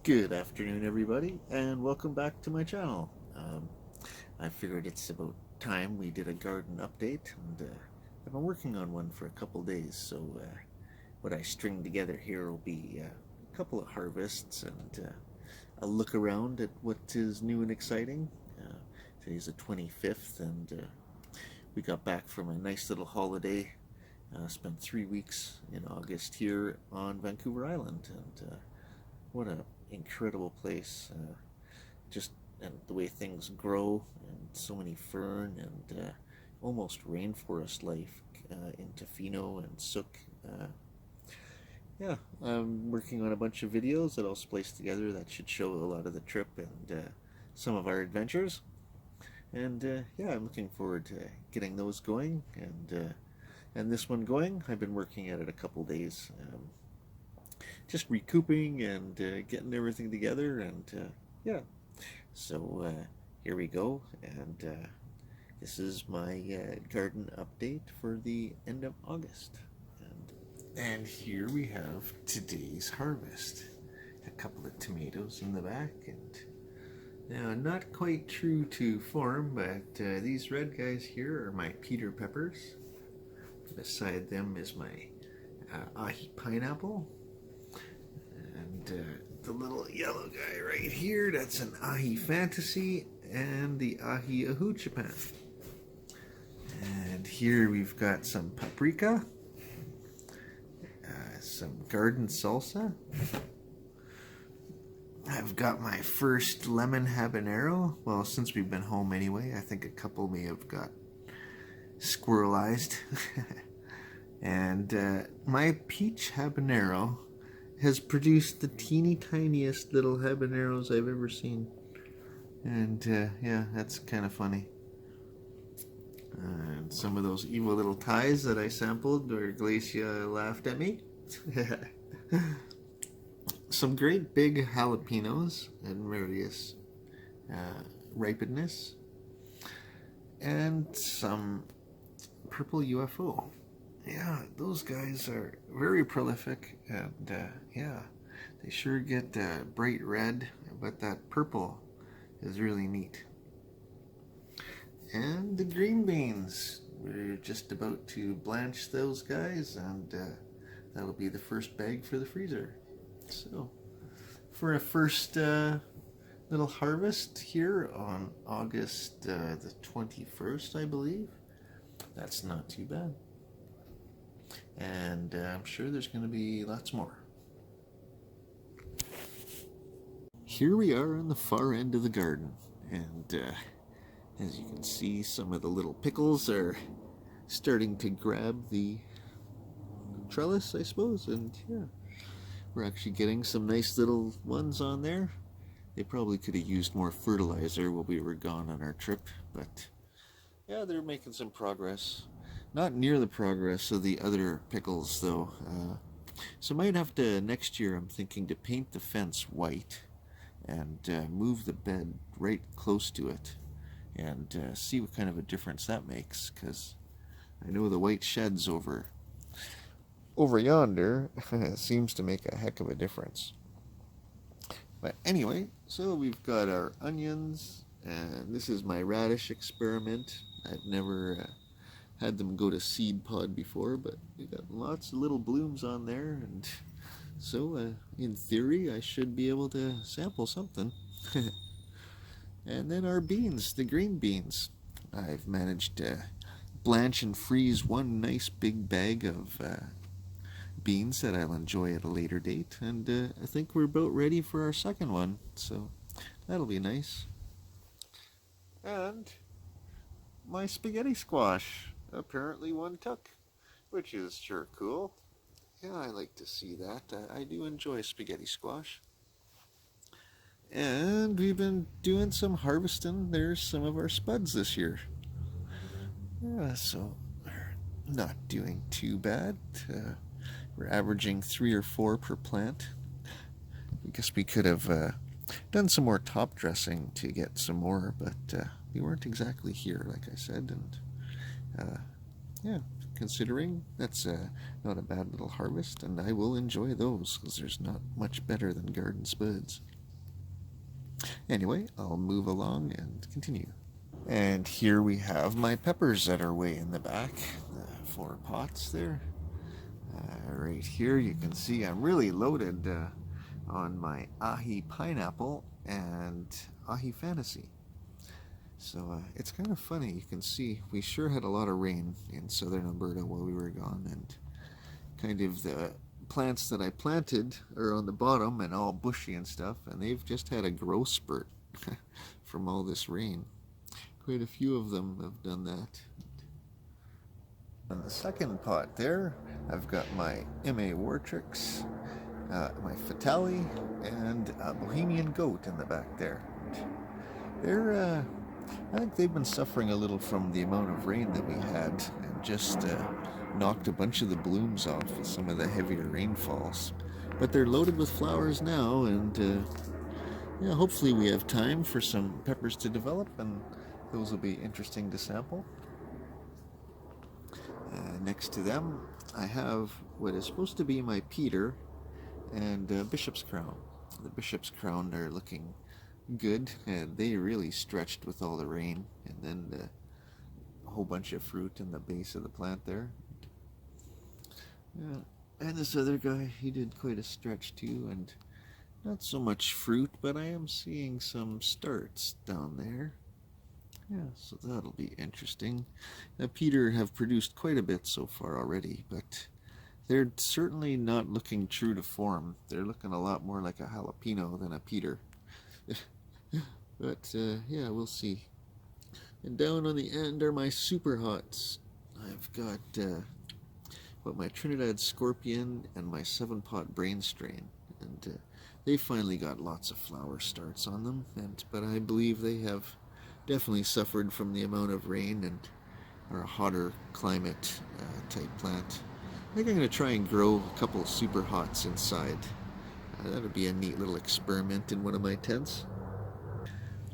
Good afternoon, everybody, and welcome back to my channel. I figured it's about time we did a garden update, and I've been working on one for a couple days, so what I string together here will be a couple of harvests and a look around at what is new and exciting. Today's the 25th, and we got back from a nice little holiday. Spent 3 weeks in August here on Vancouver Island, and what a incredible place. Just and the way things grow, and so many fern and almost rainforest life in Tofino and Sook. Yeah, I'm working on a bunch of videos that I'll splice together that should show a lot of the trip and some of our adventures. And yeah, I'm looking forward to getting those going and this one going. I've been working at it a couple days. Just recouping and getting everything together, and yeah, so here we go, and this is my garden update for the end of August, and here we have today's harvest. A couple of tomatoes in the back, and now not quite true to form, but these red guys here are my Peter peppers. Beside them is my ahi pineapple. The little yellow guy right here, that's an ahi fantasy, and the ahi ahuchapan. And here we've got some paprika, some garden salsa. I've got my first lemon habanero. Well, since we've been home anyway, I think a couple may have got squirrelized. And my peach habanero has produced the teeny tiniest little habaneros I've ever seen. And yeah, that's kind of funny. And some of those evil little ties that I sampled where Glacia laughed at me. Some great big jalapenos in various ripeness. And some purple UFO. Yeah, those guys are very prolific, and yeah, they sure get bright red, but that purple is really neat. And the green beans, we're just about to blanch those guys, and that'll be the first bag for the freezer. So, for a first little harvest here on August the 21st, I believe, that's not too bad. And I'm sure there's going to be lots more. Here we are on the far end of the garden, and as you can see, some of the little pickles are starting to grab the trellis, I suppose, and yeah, we're actually getting some nice little ones on there. They probably could have used more fertilizer while we were gone on our trip, but yeah, they're making some progress. Not near the progress of the other pickles, though. So might have to, next year, I'm thinking to paint the fence white and move the bed right close to it and see what kind of a difference that makes, because I know the white sheds over yonder seems to make a heck of a difference. But anyway, so we've got our onions, and this is my radish experiment. I've never had them go to seed pod before, but we got lots of little blooms on there, and so in theory I should be able to sample something. And then our beans, the green beans. I've managed to blanch and freeze one nice big bag of beans that I'll enjoy at a later date, and I think we're about ready for our second one, so that'll be nice. And my spaghetti squash, apparently one took, which is sure cool. Yeah, I like to see that. I do enjoy spaghetti squash. And we've been doing some harvesting. There's some of our spuds this year. Yeah, so we're not doing too bad. We're averaging 3 or 4 per plant. I guess we could have done some more top dressing to get some more, but we weren't exactly here, like I said, and yeah, considering. That's not a bad little harvest, and I will enjoy those because there's not much better than garden spuds. Anyway, I'll move along and continue. And here we have my peppers that are way in the back, the 4 pots there. Right here you can see I'm really loaded on my ahi pineapple and ahi fantasy. So it's kind of funny, you can see we sure had a lot of rain in southern Alberta while we were gone, and kind of the plants that I planted are on the bottom and all bushy and stuff, and they've just had a growth spurt from all this rain. Quite a few of them have done that. On the second pot there, I've got my M.A. Wartrix, my Fatale, and a Bohemian Goat in the back there. They're, I think they've been suffering a little from the amount of rain that we had, and just knocked a bunch of the blooms off with some of the heavier rainfalls. But they're loaded with flowers now, and yeah, hopefully we have time for some peppers to develop, and those will be interesting to sample. Next to them, I have what is supposed to be my Peter and Bishop's Crown. The Bishop's Crown are looking good, and they really stretched with all the rain, and then a whole bunch of fruit in the base of the plant there. Yeah. And this other guy, he did quite a stretch too, and not so much fruit, but I am seeing some starts down there. Yeah, so that'll be interesting. Now, Peter have produced quite a bit so far already, but they're certainly not looking true to form. They're looking a lot more like a jalapeno than a Peter. But yeah, we'll see. And down on the end are my super hots. I've got my Trinidad Scorpion and my 7-pot Brain Strain, and they finally got lots of flower starts on them. But I believe they have definitely suffered from the amount of rain and are a hotter climate type plant. I think I'm going to try and grow a couple of super hots inside. That would be a neat little experiment in one of my tents.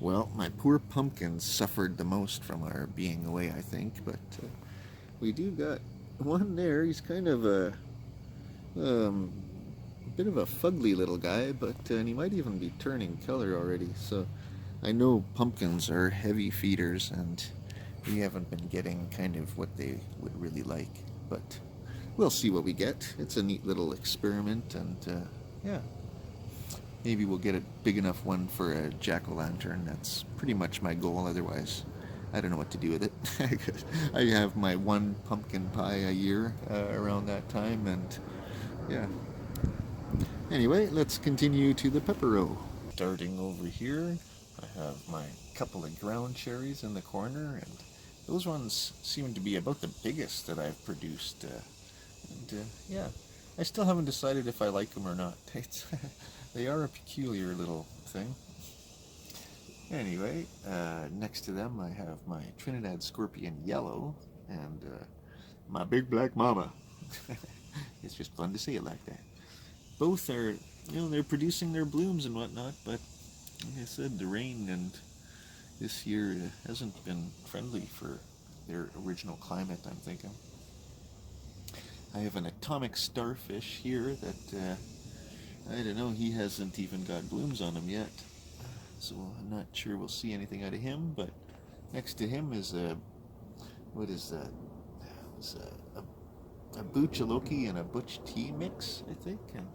Well, my poor pumpkins suffered the most from our being away, I think, but we do got one there. He's kind of a bit of a fugly little guy, but and he might even be turning color already, so I know pumpkins are heavy feeders, and we haven't been getting kind of what they would really like, but we'll see what we get. It's a neat little experiment, and yeah, maybe we'll get a big enough one for a jack-o'-lantern. That's pretty much my goal. Otherwise, I don't know what to do with it. I have my one pumpkin pie a year around that time, and yeah. Anyway, let's continue to the pepper row. Starting over here, I have my couple of ground cherries in the corner, and those ones seem to be about the biggest that I've produced. And yeah, I still haven't decided if I like them or not. They are a peculiar little thing. Anyway, next to them I have my Trinidad Scorpion Yellow and my Big Black Mama. It's just fun to say it like that. Both are, they're producing their blooms and whatnot, but like I said, the rain and this year hasn't been friendly for their original climate, I'm thinking. I have an atomic starfish here that, I don't know, he hasn't even got blooms on him yet. So I'm not sure we'll see anything out of him, but next to him is what is that? It's a Buchaloki and a Butch tea mix, I think, and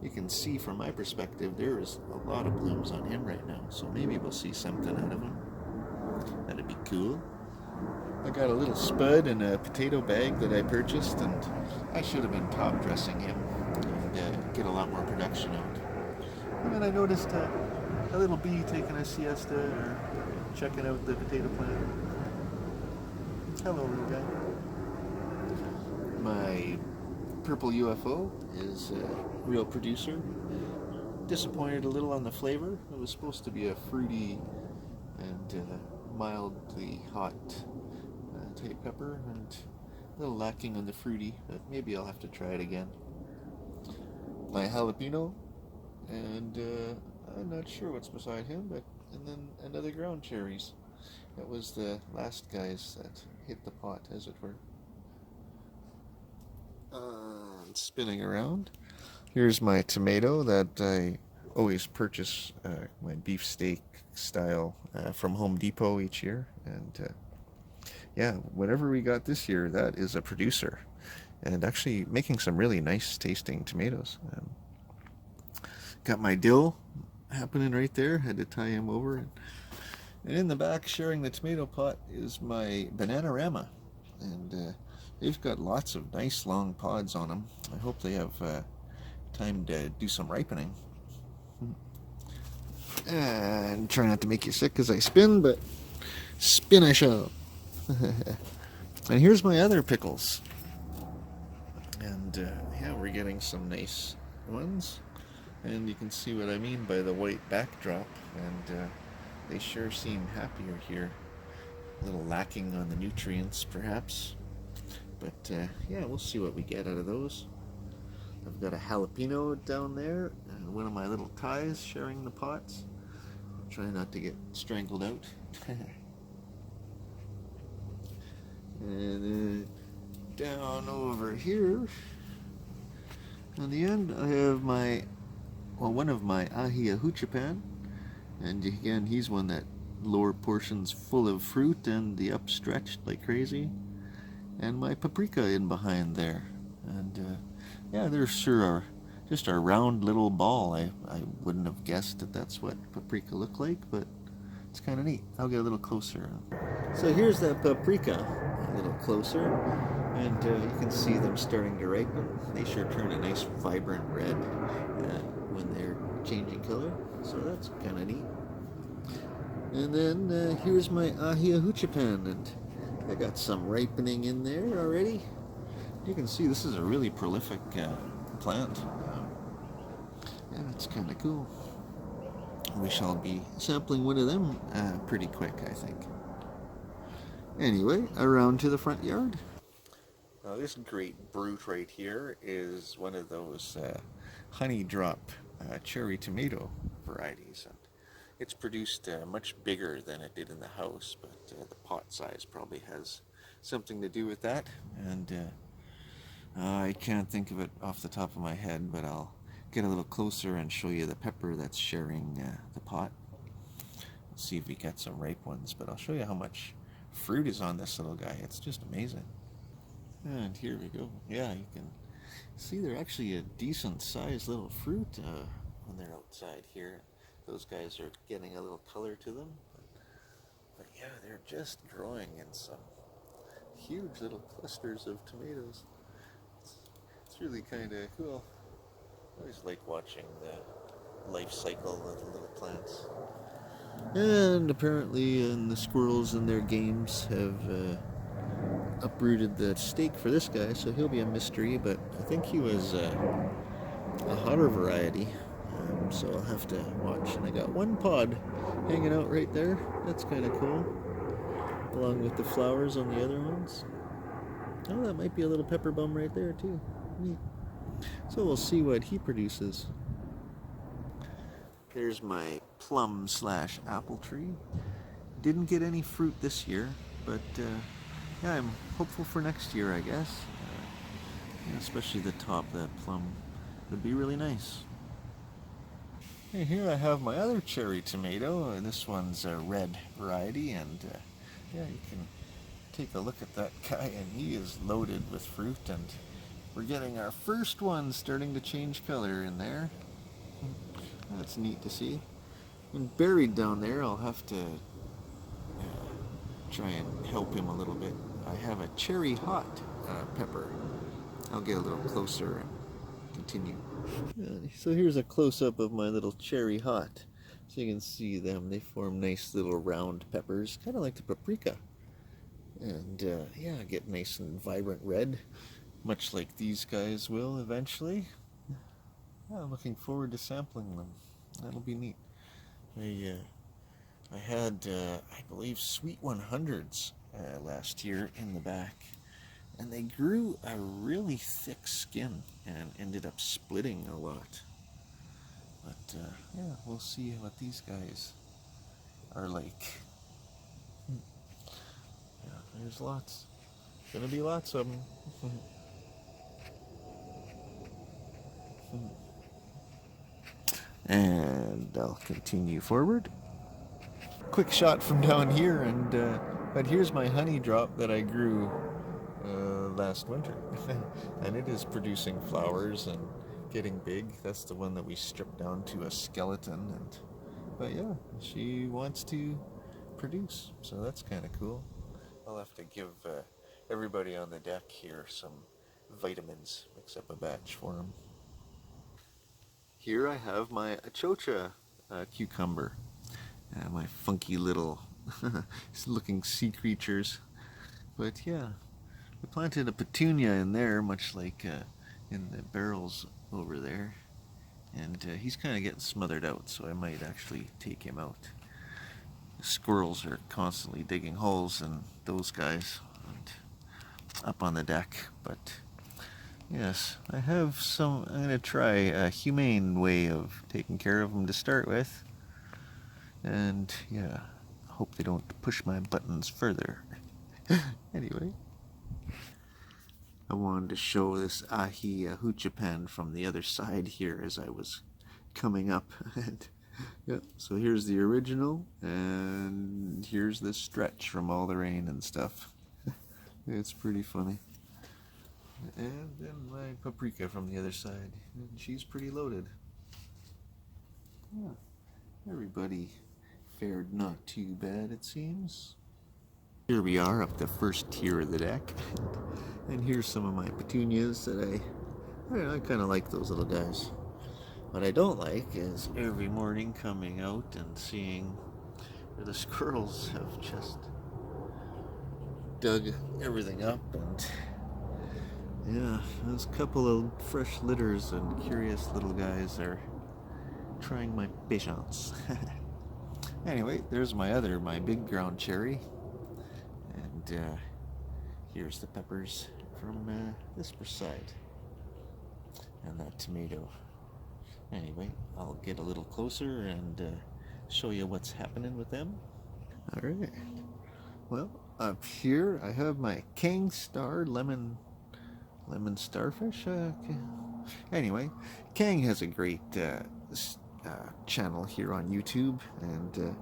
you can see from my perspective there is a lot of blooms on him right now, so maybe we'll see something out of him. That'd be cool. I got a little spud in a potato bag that I purchased, and I should have been top dressing him and get a lot more production out. And then I noticed a little bee taking a siesta or checking out the potato plant. Hello, little guy. My purple UFO is a real producer. Disappointed a little on the flavor. It was supposed to be a fruity and mildly hot type pepper, and a little lacking on the fruity, but maybe I'll have to try it again. My jalapeno, and I'm not sure what's beside him, and then another ground cherries. That was the last guys that hit the pot, as it were. and spinning around. Here's my tomato that I always purchase my beefsteak style from Home Depot each year. And yeah, whatever we got this year, that is a producer. And actually making some really nice tasting tomatoes. Got my dill happening right there. Had to tie him over. And in the back, sharing the tomato pot, is my Bananarama. And they've got lots of nice long pods on them. I hope they have time to do some ripening. And try not to make you sick as I spin, but spin I shall. And here's my other pickles. And yeah, we're getting some nice ones. And you can see what I mean by the white backdrop. And they sure seem happier here. A little lacking on the nutrients, perhaps. But yeah, we'll see what we get out of those. I've got a jalapeno down there, and one of my little ties sharing the pots. Try not to get strangled out. And down over here, on the end, I have one of my ahia huchapan. And again, he's one that lower portions full of fruit and the upstretched like crazy. And my paprika in behind there. And yeah, there sure are just a round little ball. I wouldn't have guessed that that's what paprika look like, but it's kind of neat. I'll get a little closer. So here's that paprika, a little closer, and you can see them starting to ripen. They sure turn a nice vibrant red when they're changing color, so that's kind of neat. And then here's my ahia huchapan, and I got some ripening in there already. You can see this is a really prolific plant. Yeah, it's kind of cool. We shall be sampling one of them pretty quick, I think. Anyway, around to the front yard. Now this great brute right here is one of those honey drop cherry tomato varieties. And it's produced much bigger than it did in the house, but the pot size probably has something to do with that. And I can't think of it off the top of my head, but I'll get a little closer and show you the pepper that's sharing the pot. Let's see if we get some ripe ones, but I'll show you how much fruit is on this little guy. It's just amazing. And here we go. Yeah, you can see they're actually a decent sized little fruit when they're outside here. Those guys are getting a little color to them. But yeah, they're just growing in some huge little clusters of tomatoes. It's really kind of cool. I always like watching the life cycle of the little plants. And apparently the squirrels in their games have uprooted the stake for this guy, so he'll be a mystery, but I think he was a hotter variety, so I'll have to watch. And I got one pod hanging out right there. That's kind of cool, along with the flowers on the other ones. Oh, that might be a little pepper bum right there too. Neat. So we'll see what he produces. There's my plum / apple tree. Didn't get any fruit this year, but yeah, I'm hopeful for next year, I guess. Yeah, especially the top, that plum would be really nice. And here I have my other cherry tomato, and this one's a red variety, and yeah, you can take a look at that guy, and he is loaded with fruit, and we're getting our first one starting to change color in there. That's neat to see. And buried down there, I'll have to try and help him a little bit. I have a cherry hot pepper. I'll get a little closer and continue. So here's a close-up of my little cherry hot. So you can see them. They form nice little round peppers, kind of like the paprika. And yeah, get nice and vibrant red, much like these guys will eventually. Yeah, I'm looking forward to sampling them. That'll be neat. I had, I believe, Sweet 100s last year in the back, and they grew a really thick skin and ended up splitting a lot. But yeah, we'll see what these guys are like. Yeah, there's lots. Gonna be lots of them. And I'll continue forward. Quick shot from down here, and but here's my honey drop that I grew last winter, and it is producing flowers and getting big. That's the one that we stripped down to a skeleton, and but yeah, she wants to produce, so that's kind of cool. I'll have to give everybody on the deck here some vitamins, mix up a batch for them. Here I have my achocha cucumber, my funky little looking sea creatures. But yeah, we planted a petunia in there, much like in the barrels over there. And he's kind of getting smothered out, so I might actually take him out. The squirrels are constantly digging holes in those guys and up on the deck. But yes, I have some. I'm going to try a humane way of taking care of them to start with. And yeah, hope they don't push my buttons further. Anyway, I wanted to show this ahi huchapan from the other side here as I was coming up. And yeah, so here's the original, and here's the stretch from all the rain and stuff. It's pretty funny. And then my paprika from the other side, and she's pretty loaded. Yeah, everybody fared not too bad, it seems. Here we are up the first tier of the deck, and here's some of my petunias that I don't know, I kind of like those little guys. What I don't like is every morning coming out and seeing the squirrels have just dug everything up, and yeah, there's a couple of fresh litters and curious little guys are trying my patience. Anyway, there's my big ground cherry, and here's the peppers from this side, and that tomato. Anyway, I'll get a little closer and show you what's happening with them. All right. Well, up here I have my King Star lemon starfish. Anyway, Kang has a great channel here on YouTube, and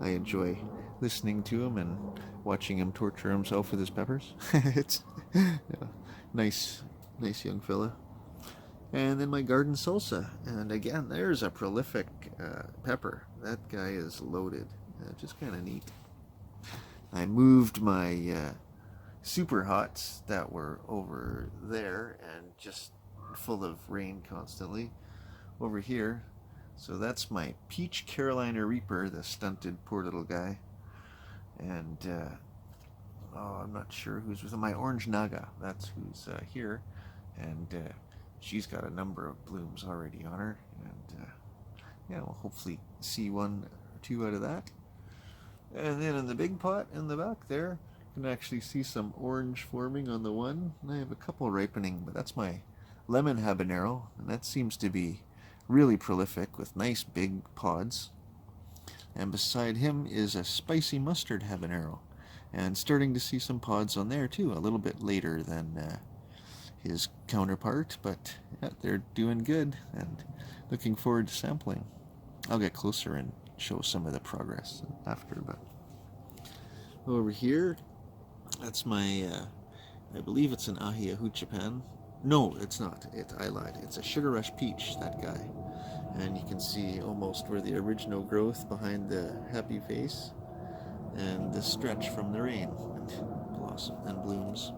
I enjoy listening to him and watching him torture himself with his peppers. It's yeah, nice young fella. And then my garden salsa, and again, there's a prolific pepper. That guy is loaded. Just kind of neat. I moved my super hots that were over there and just full of rain constantly over here. So that's my peach Carolina Reaper, the stunted poor little guy. And oh, I'm not sure who's with my orange Naga. That's who's here, and she's got a number of blooms already on her. And yeah, we'll hopefully see one or two out of that. And then in the big pot in the back there, you can actually see some orange forming on the one. And I have a couple ripening, but that's my lemon habanero, and that seems to be really prolific with nice big pods. And beside him is a spicy mustard habanero, and starting to see some pods on there too, a little bit later than his counterpart, but yeah, they're doing good and looking forward to sampling. I'll get closer and show some of the progress after. But over here, that's my I believe it's an ahia huchapan. No, it's not. I lied. It's a sugar rush peach, that guy. And you can see almost where the original growth behind the happy face, and the stretch from the rain and blossom and blooms.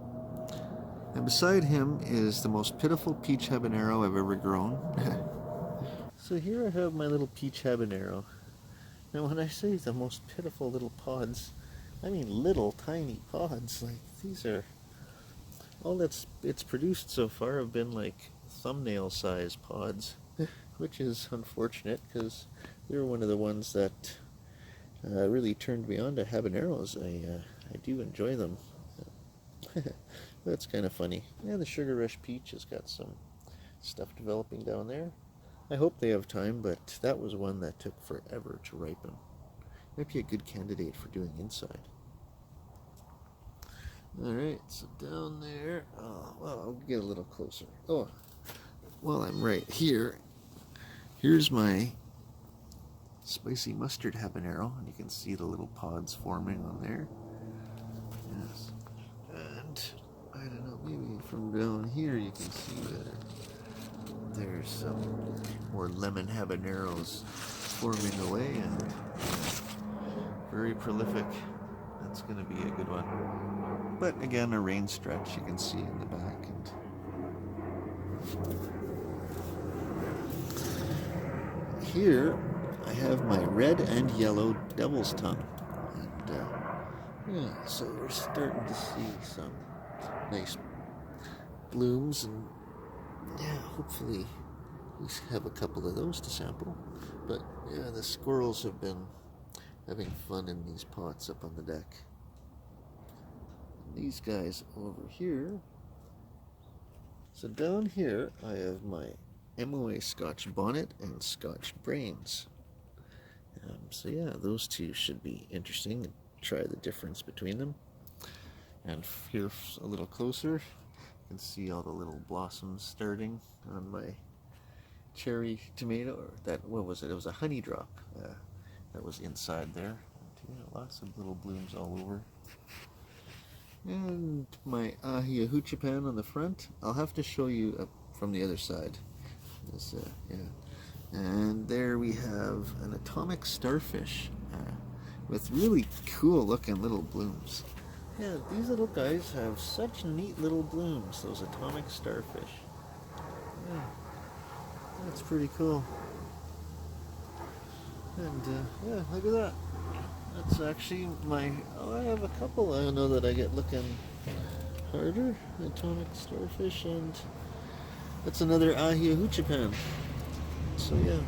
And beside him is the most pitiful peach habanero I've ever grown. So here I have my little peach habanero. Now when I say the most pitiful little pods, I mean little tiny pods. Like, these are, all that's it's produced so far have been like thumbnail size pods, which is unfortunate because they're one of the ones that really turned me on to habaneros. I do enjoy them. That's kind of funny. Yeah, the Sugar Rush Peach has got some stuff developing down there. I hope they have time, but that was one that took forever to ripen. Might be a good candidate for doing inside. Alright, so down there, oh, well, I'll get a little closer. Oh, while I'm right here, here's my spicy mustard habanero, and you can see the little pods forming on there. Yes. And I don't know, maybe from down here you can see better. There's some more lemon habaneros forming away, and very prolific. That's going to be a good one. But again, a rain stretch you can see in the back. And here I have my red and yellow devil's tongue. And yeah, so we're starting to see some nice blooms, and yeah, hopefully we have a couple of those to sample. But yeah, the squirrels have been having fun in these pots up on the deck. And these guys over here. So down here I have my MOA Scotch Bonnet and Scotch Brains. So yeah, those two should be interesting, and try the difference between them. And here a little closer, you can see all the little blossoms starting on my cherry tomato, or that, what was it? It was a honey drop that was inside there. And, yeah, lots of little blooms all over. And my ahi ahuchipan on the front. I'll have to show you from the other side. This, yeah. And there we have an atomic starfish with really cool looking little blooms. Yeah, these little guys have such neat little blooms, those atomic starfish. Yeah, that's pretty cool. And yeah, look at that. That's actually my, oh, I have a couple I know that I get looking harder. Atomic starfish, and that's another ahi ahuchipan. So yeah.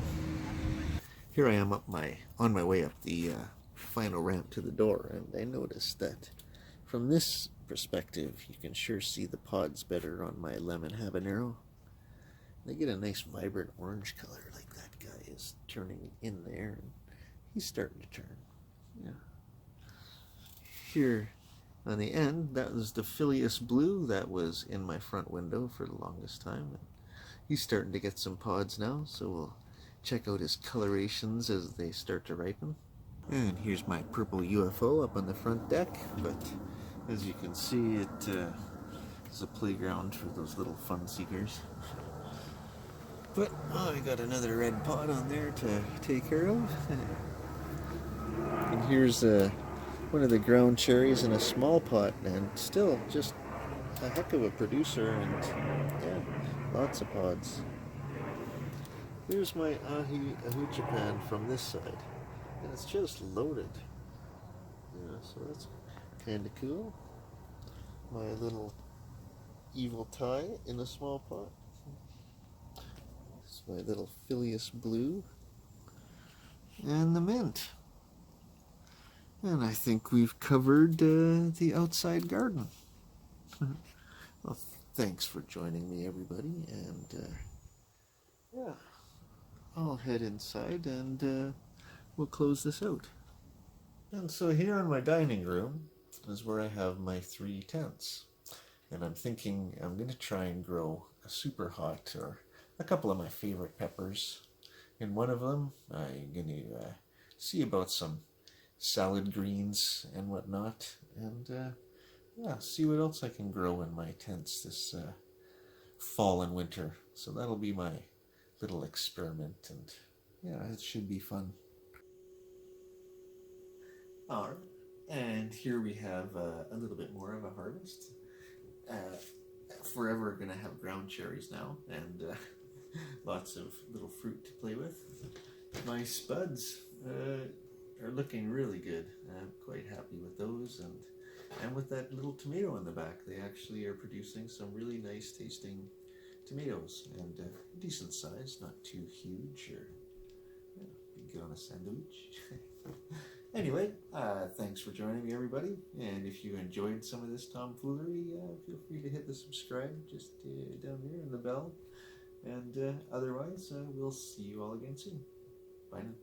Here I am on my way up the final ramp to the door, and I noticed that from this perspective you can sure see the pods better on my lemon habanero. They get a nice vibrant orange color, like that guy is turning in there, and he's starting to turn. Yeah. Here on the end, that was the Phileas Blue that was in my front window for the longest time. And he's starting to get some pods now, so we'll check out his colorations as they start to ripen. And here's my purple UFO up on the front deck, but as you can see, it is a playground for those little fun seekers. But oh, I got another red pod on there to take care of. And here's one of the ground cherries in a small pot, and still just a heck of a producer, and yeah, lots of pods. Here's my ahi ahuchipan from this side, and it's just loaded. Yeah, so that's kind of cool. My little evil tie in a small pot. It's my little Phileas Blue, and the mint. And I think we've covered the outside garden. Well, thanks for joining me, everybody, and yeah, I'll head inside and we'll close this out. And so here in my dining room is where I have my 3 tents. And I'm thinking I'm going to try and grow a super hot, or a couple of my favorite peppers. In one of them, I'm going to see about some salad greens and whatnot, and yeah, see what else I can grow in my tents this fall and winter. So that'll be my little experiment, and yeah, it should be fun. Alright, and here we have a little bit more of a harvest. Forever gonna have ground cherries now, and lots of little fruit to play with. My spuds are looking really good. I'm quite happy with those, and with that little tomato in the back, they actually are producing some really nice tasting tomatoes, and decent size, not too huge, or yeah, be good on a sandwich. Anyway, thanks for joining me, everybody, and if you enjoyed some of this tomfoolery, feel free to hit the subscribe just down there and the bell, and otherwise we'll see you all again soon. Bye now.